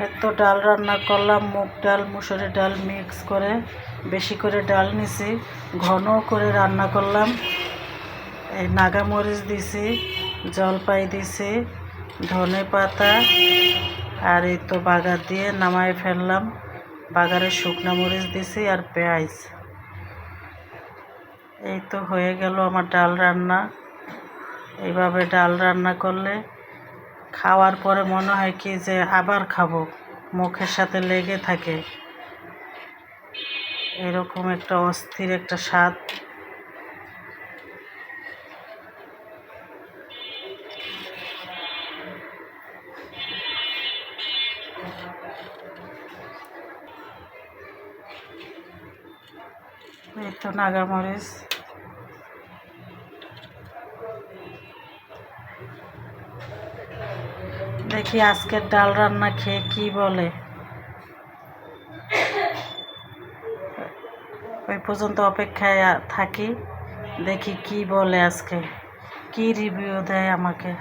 এত ডাল রান্না করলাম, মুগ ডাল মুসুরি ডাল মিক্স করে বেশি করে ডাল নিছি, ঘন করে রান্না করলাম। এই নাগামরিচ দিছি, জলপাই দিছি, ধনে পাতা, আর এই তো বাগার দিয়ে নামায় ফেললাম। বাগারে শুকনো মরিচ দিছি আর পেঁয়াজ। এই তো হয়ে গেল আমার ডাল রান্না। এইভাবে ডাল রান্না করলে খাওয়ার পরে মনে হয় কি যে আবার খাবো, মুখের সাথে লেগে থাকে, এরকম একটা অস্থির একটা স্বাদ। এই তো নাগামরিচ। দেখি আজকের ডাল রান্না খেয়ে কি বলে। ওই পর্যন্ত অপেক্ষায় থাকি, দেখি কি বলে আজকে, কি রিভিউ দেয় আমাকে।